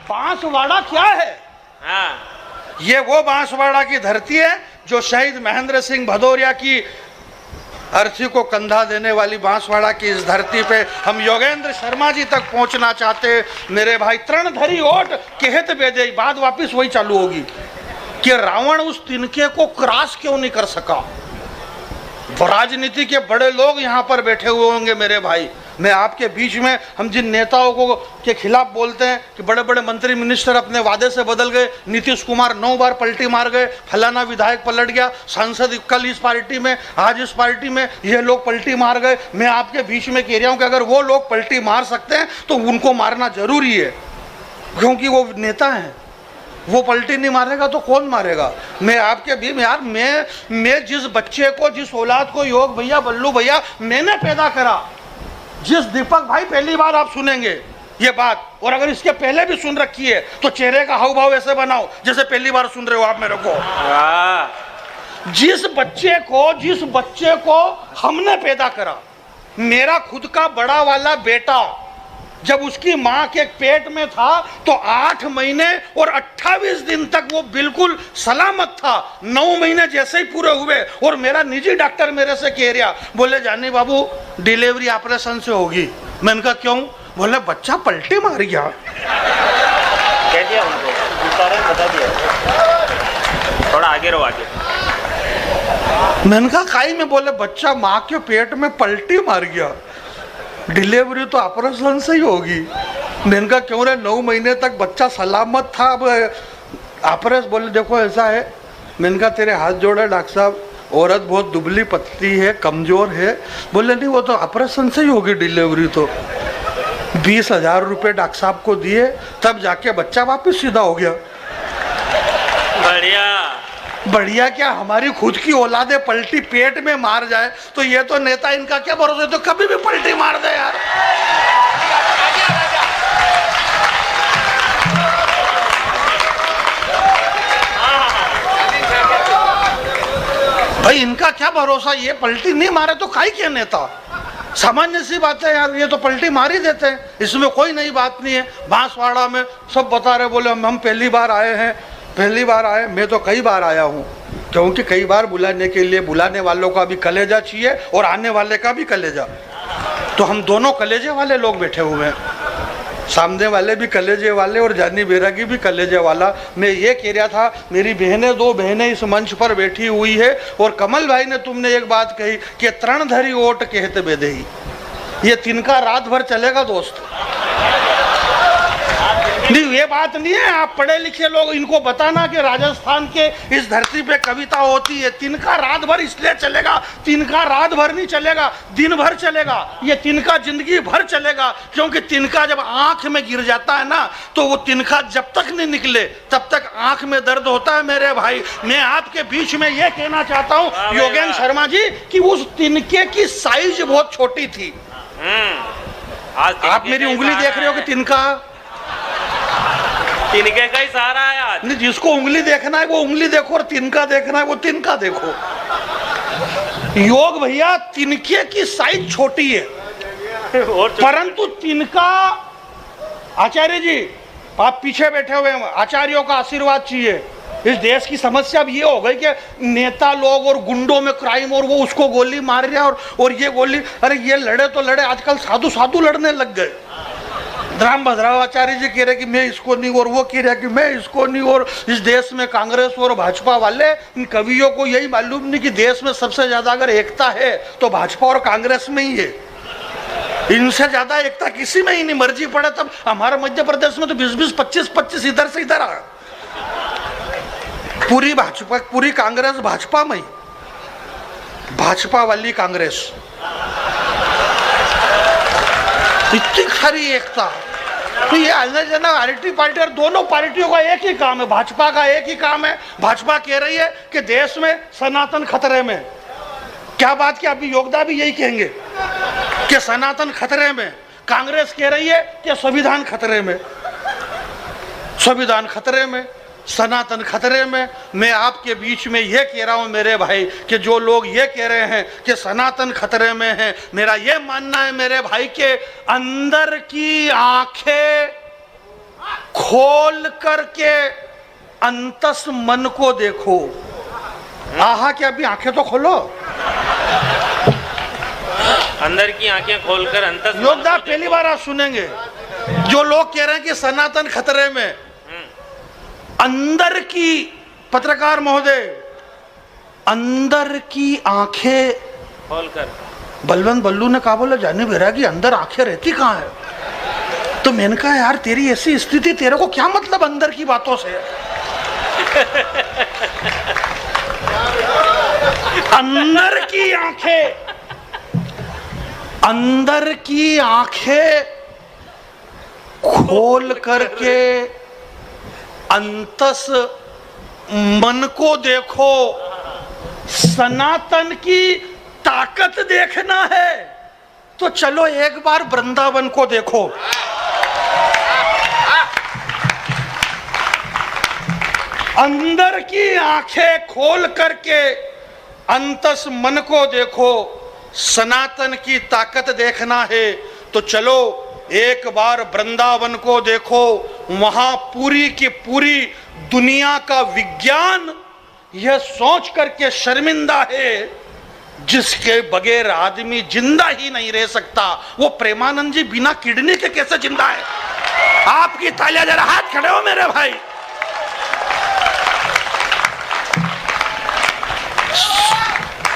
बांसवाड़ा क्या है? ये वो बांसवाड़ा की धरती है जो शहीद महेंद्र सिंह भदौरिया की अर्थी को कंधा देने वाली बांसवाड़ा की इस धरती पे हम योगेंद्र शर्मा जी तक पहुंचना चाहते। मेरे भाई तृणधरी ओट कहत बेदे, बात वापिस वही चालू होगी कि रावण उस तिनके को क्रॉस क्यों नहीं कर सका। राजनीति के बड़े लोग यहाँ पर बैठे हुए होंगे मेरे भाई। मैं आपके बीच में हम जिन नेताओं को के खिलाफ बोलते हैं कि बड़े बड़े मंत्री मिनिस्टर अपने वादे से बदल गए, नीतीश कुमार 9 बार पलटी मार गए, फलाना विधायक पलट गया, सांसद कल इस पार्टी में आज इस पार्टी में, ये लोग पलटी मार गए। मैं आपके बीच में कह रहा हूँ कि अगर वो लोग पलटी मार सकते हैं तो उनको मारना जरूरी है, क्योंकि वो नेता हैं। वो पलटी नहीं मारेगा तो कौन मारेगा? मैं आपके भी यार, मैं जिस बच्चे को, जिस औलाद को योग भैया, बल्लू भैया मैंने पैदा करा, जिस दीपक भाई पहली बार आप सुनेंगे ये बात, और अगर इसके पहले भी सुन रखी है तो चेहरे का हाव भाव ऐसे बनाओ जैसे पहली बार सुन रहे हो आप मेरे को। जिस बच्चे को हमने पैदा करा, मेरा खुद का बड़ा वाला बेटा जब उसकी मां के पेट में था तो 8 महीने और 28 दिन तक वो बिल्कुल सलामत था। 9 महीने जैसे ही पूरे हुए और मेरा निजी डॉक्टर मेरे से कह रहा, बोले जानी बाबू डिलीवरी ऑपरेशन से होगी। मैंने कहा क्यों? बोले बच्चा पलटी मार गया। कह दिया उनको, बता दिया, थोड़ा आगे रहो आगे। मैंने कहा काई में? बोले बच्चा माँ के पेट में पलटी मार गया, डिलीवरी तो ऑपरेशन से ही होगी। मैंने कहा क्यों रे? 9 महीने तक बच्चा सलामत था, अब ऑपरेशन। बोले देखो ऐसा है। मैंने कहा तेरे हाथ जोड़े डॉक्टर साहब, औरत बहुत दुबली पतली है, कमजोर है। बोले नहीं वो तो ऑपरेशन से ही होगी डिलीवरी। तो 20,000 रुपये डॉक्टर साहब को दिए, तब जाके बच्चा वापस सीधा हो गया। बढ़िया क्या, हमारी खुद की औलादे पलटी पेट में मार जाए तो ये तो नेता, इनका क्या भरोसा, तो कभी भी पलटी मार दे यार। भाई इनका क्या भरोसा, ये पलटी नहीं मारे तो काहे के नेता? सामान्य सी बात है यार, ये तो पलटी मार ही देते हैं, इसमें कोई नई बात नहीं है। बांसवाड़ा में सब बता रहे, बोले हम पहली बार आए हैं, पहली बार आए। मैं तो कई बार आया हूँ, क्योंकि कई बार बुलाने के लिए बुलाने वालों का भी कलेजा चाहिए और आने वाले का भी कलेजा। तो हम दोनों कलेजे वाले लोग बैठे हुए हैं, सामने वाले भी कलेजे वाले और जानी बैरागी भी कलेजे वाला। मैं ये कह रहा था, मेरी बहनें, 2 बहनें इस मंच पर बैठी हुई है, और कमल भाई ने तुमने एक बात कही कि तृणधरी ओट कहते बेदही, ये तिनका रात भर चलेगा दोस्त। नहीं ये बात नहीं है, आप पढ़े लिखे लोग इनको बताना कि राजस्थान के इस धरती पे कविता होती है, तिनका रात भर इसलिए चलेगा, तिनका रात भर नहीं चलेगा, दिन भर चलेगा, ये तिनका जिंदगी भर चलेगा। क्योंकि तिनका जब आंख में गिर जाता है ना, तो वो तिनका जब तक नहीं निकले तब तक आंख में दर्द होता है मेरे भाई। मैं आपके बीच में ये कहना चाहता हूँ योगेंद्र शर्मा जी कि उस तिनके की साइज बहुत छोटी थी। आप मेरी उंगली देख रहे हो कि तिनके का ही सहारा है आज। नहीं, जिसको उंगली देखना है वो उंगली देखो, और तिनका देखना है वो तिनका देखो। योग भैया तिनके की साइज छोटी है, परंतु तिनका, आचार्य जी आप पीछे बैठे हुए हैं, आचार्यों का आशीर्वाद चाहिए। इस देश की समस्या अब ये हो गई कि नेता लोग और गुंडों में क्राइम, और वो उसको गोली मार रहा है और ये गोली, अरे ये लड़े तो लड़े, आजकल साधु साधु लड़ने लग गए। राम भद्राव आचार्य जी कह रहे कि मैं इसको नहीं, और वो कह रहा कि मैं इसको नहीं। और इस देश में कांग्रेस और भाजपा वाले, इन कवियों को यही मालूम नहीं कि देश में सबसे ज्यादा अगर एकता है तो भाजपा और कांग्रेस में ही है। इनसे ज्यादा एकता किसी में ही नहीं। मर्जी पड़े तब हमारे मध्य प्रदेश में तो 20-20, 25-25 इधर से इधर आ, पूरी भाजपा, पूरी कांग्रेस भाजपा में ही, भाजपा वाली कांग्रेस, इतनी सारी एकता। तो ये अलग आरटी पार्टी और दोनों पार्टियों का एक ही काम है, भाजपा का एक ही काम है। भाजपा कह रही है कि देश में सनातन खतरे में। क्या बात की, अभी योगदा भी यही कहेंगे कि सनातन खतरे में। कांग्रेस कह रही है कि संविधान खतरे में, संविधान खतरे में, सनातन खतरे में। मैं आपके बीच में ये कह रहा हूं मेरे भाई कि जो लोग ये कह रहे हैं कि सनातन खतरे में है, मेरा ये मानना है मेरे भाई के अंदर की आंखें खोल करके अंतस मन को देखो। आहा क्या, अभी आंखें तो खोलो। अंदर की आंखें खोलकर अंतस योगदान पहली बार आप सुनेंगे। जो लोग कह रहे हैं कि सनातन खतरे में, अंदर की, पत्रकार महोदय, अंदर की आंखें खोलकर। बलवंत बल्लू ने कहा, बोला जाने बैरागी अंदर आंखें रहती कहाँ है? तो मैंने कहा यार तेरी ऐसी स्थिति, तेरे को क्या मतलब अंदर की बातों से? अंदर की आंखें, अंदर की आंखें खोल करके अंतस मन को देखो। सनातन की ताकत देखना है तो चलो एक बार वृंदावन को देखो। अंदर की आंखें खोल करके अंतस मन को देखो। सनातन की ताकत देखना है तो चलो एक बार वृंदावन को देखो। वहां पूरी की पूरी दुनिया का विज्ञान यह सोच करके शर्मिंदा है जिसके बगैर आदमी जिंदा ही नहीं रह सकता। वो प्रेमानंद जी बिना किडनी के कैसे जिंदा है? आपकी तालियां, जरा हाथ खड़े हो मेरे भाई।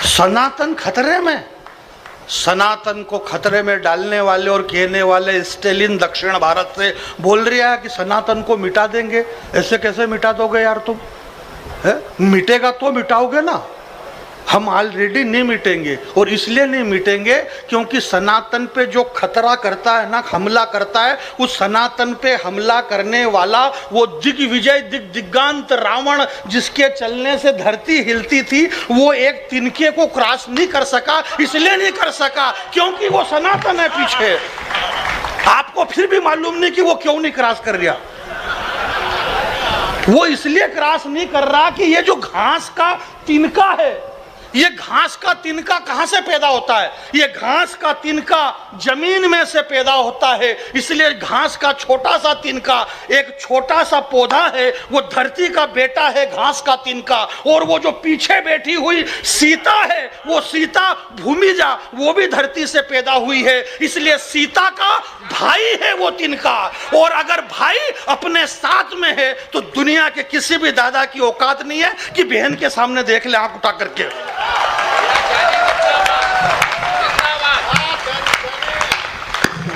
सनातन खतरे में, सनातन को खतरे में डालने वाले और कहने वाले स्टेलिन दक्षिण भारत से बोल रहा है कि सनातन को मिटा देंगे। ऐसे कैसे मिटा दोगे यार तुम? है? मिटेगा तो मिटाओगे ना। हम ऑलरेडी नहीं मिटेंगे, और इसलिए नहीं मिटेंगे क्योंकि सनातन पे जो खतरा करता है ना, हमला करता है, उस सनातन पे हमला करने वाला वो दिग्विजय दिग्गांत रावण, जिसके चलने से धरती हिलती थी, वो एक तिनके को क्रॉस नहीं कर सका। इसलिए नहीं कर सका क्योंकि वो सनातन है पीछे। आपको फिर भी मालूम नहीं कि वो क्यों नहीं क्रॉस कर रहा। वो इसलिए क्रॉस नहीं कर रहा कि ये जो घास का तिनका है, ये घास का तिनका कहां से पैदा होता है? ये घास का तिनका जमीन में से पैदा होता है। इसलिए घास का छोटा सा तिनका, एक छोटा सा पौधा है, वो धरती का बेटा है घास का तिनका। और वो जो पीछे बैठी हुई सीता है, वो सीता भूमिजा, वो भी धरती से पैदा हुई है। इसलिए सीता का भाई है वो तिनका। और अगर भाई अपने साथ में है तो दुनिया के किसी भी दादा की औकात नहीं है कि बहन के सामने देख ले आंख उठा करके।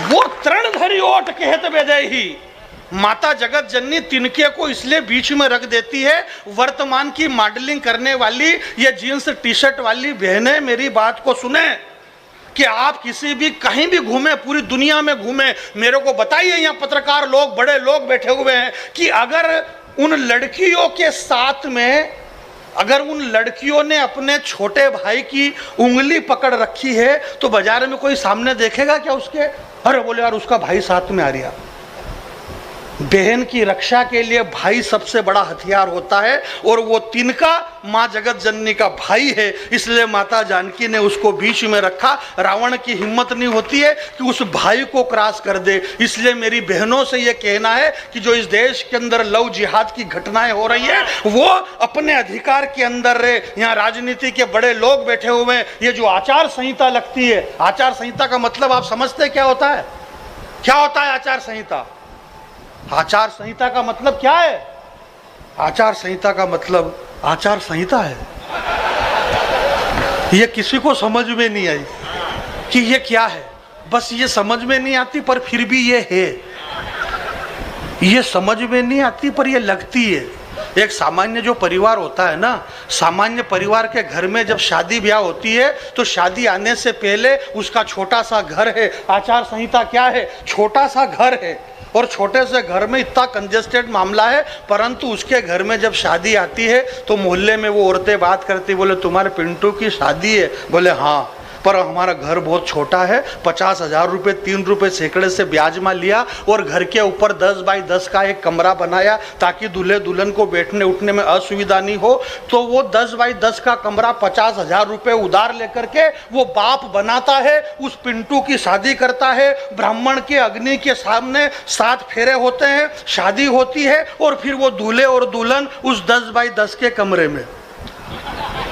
वो तृणधरी ओट कहत बेदे ही। माता जगत जननी तिनके को इसलिए बीच में रख देती है। वर्तमान की मॉडलिंग करने वाली ये जीन्स टी शर्ट वाली बहनें मेरी बात को सुने कि आप किसी भी कहीं भी घूमे, पूरी दुनिया में घूमे, मेरे को बताइए, यहाँ पत्रकार लोग, बड़े लोग बैठे हुए हैं, कि अगर उन लड़कियों के साथ में, अगर उन लड़कियों ने अपने छोटे भाई की उंगली पकड़ रखी है तो बाजार में कोई सामने देखेगा क्या उसके? अरे बोले यार उसका भाई साथ में आ रहा। बहन की रक्षा के लिए भाई सबसे बड़ा हथियार होता है, और वो तिनका माँ जगत जननी का भाई है। इसलिए माता जानकी ने उसको बीच में रखा। रावण की हिम्मत नहीं होती है कि उस भाई को क्रॉस कर दे। इसलिए मेरी बहनों से ये कहना है कि जो इस देश के अंदर लव जिहाद की घटनाएं हो रही है, वो अपने अधिकार के अंदर रहे। यहाँ राजनीति के बड़े लोग बैठे हुए हैं। ये जो आचार संहिता लगती है, आचार संहिता का मतलब आप समझते क्या होता है? क्या होता है आचार संहिता? आचार संहिता का मतलब क्या है? आचार संहिता का मतलब आचार संहिता है। ये किसी को समझ में नहीं आई कि ये क्या है। बस ये समझ में नहीं आती, पर फिर भी ये है। ये समझ में नहीं आती पर ये लगती है। एक सामान्य जो परिवार होता है ना, सामान्य परिवार के घर में जब शादी ब्याह होती है तो शादी आने से पहले उसका छोटा सा घर है। आचार संहिता क्या है? छोटा सा घर है, और छोटे से घर में इतना कंजेस्टेड मामला है, परंतु उसके घर में जब शादी आती है तो मोहल्ले में वो औरतें बात करती, बोले तुम्हारे पिंटू की शादी है? बोले हाँ। पर हमारा घर बहुत छोटा है, 50,000 रुपये 3 रुपये सैकड़े से ब्याज में लिया और घर के ऊपर 10 बाई 10 का एक कमरा बनाया ताकि दूल्हे दुल्हन को बैठने उठने में असुविधा नहीं हो। तो वो 10 बाई 10 का कमरा 50,000 रुपये उधार लेकर के वो बाप बनाता है, उस पिंटू की शादी करता है, ब्राह्मण के अग्नि के सामने 7 फेरे होते हैं, शादी होती है और फिर वो दूल्हे और दुल्हन उस 10 बाई 10 के कमरे में।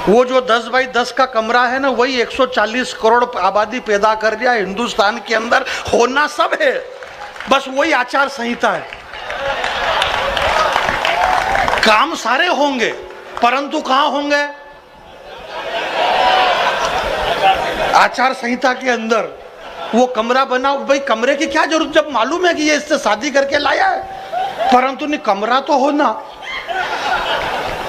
वो जो 10 बाई 10 का कमरा है ना, वही 140 करोड़ आबादी पैदा कर दिया हिंदुस्तान के अंदर। होना सब है, बस वही आचार संहिता है। काम सारे होंगे परंतु कहां होंगे? आचार संहिता के अंदर। वो कमरा बना, भाई कमरे की क्या जरूरत जब मालूम है कि ये इससे शादी करके लाया है, परंतु नहीं कमरा तो होना।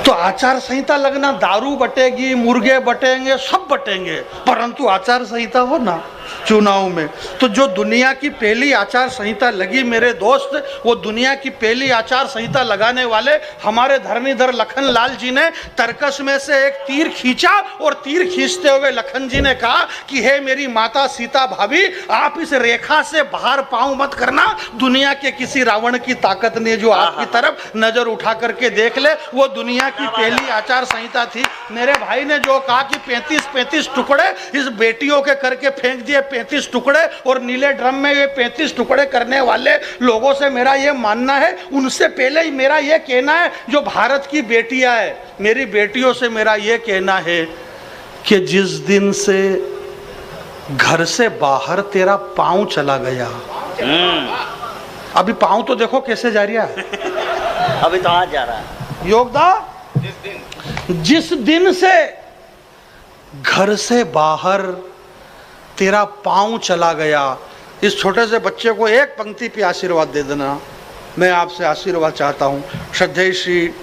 तो आचार संहिता लगना, दारू बटेगी, मुर्गे बटेंगे, सब बटेंगे, परंतु आचार संहिता हो ना चुनाव में। तो जो दुनिया की पहली आचार संहिता लगी मेरे दोस्त, वो दुनिया की पहली आचार संहिता लगाने वाले हमारे धरणीधर लखन लाल जी ने तरकस में से एक तीर खींचा और तीर खींचते हुए लखन जी ने कहा कि हे मेरी माता सीता भाभी, आप इस रेखा से बाहर पांव मत करना, दुनिया के किसी रावण की ताकत ने जो आपकी तरफ नजर उठा करके देख ले। वो दुनिया की पहली आचार संहिता थी। मेरे भाई ने जो कहा कि 35 टुकड़े इस बेटियों के करके फेंक दिए, 35 टुकड़े, और नीले ड्रम में ये 35 टुकड़े करने वाले लोगों से मेरा ये मानना है, उनसे पहले ही मेरा ये कहना है जो भारत की बेटियां है, मेरी बेटियों से मेरा ये कहना है कि जिस दिन से घर से बाहर तेरा पांव चला गया, अभी पांव तो देखो कैसे जा रहा है, अभी तो हाथ जा रहा है। योगदा जिस दिन से घर से बाहर तेरा पांव चला गया, इस छोटे से बच्चे को एक पंक्ति पे आशीर्वाद दे देना। मैं आपसे आशीर्वाद चाहता हूँ। श्रद्धेय श्री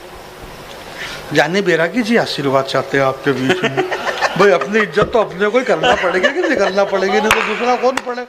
जानी बैरागी जी आशीर्वाद चाहते हैं आपके बीच में। भाई अपनी इज्जत तो अपने को ही करना पड़ेगी कि नहीं करना पड़ेगी, नहीं तो दूसरा कौन पड़े।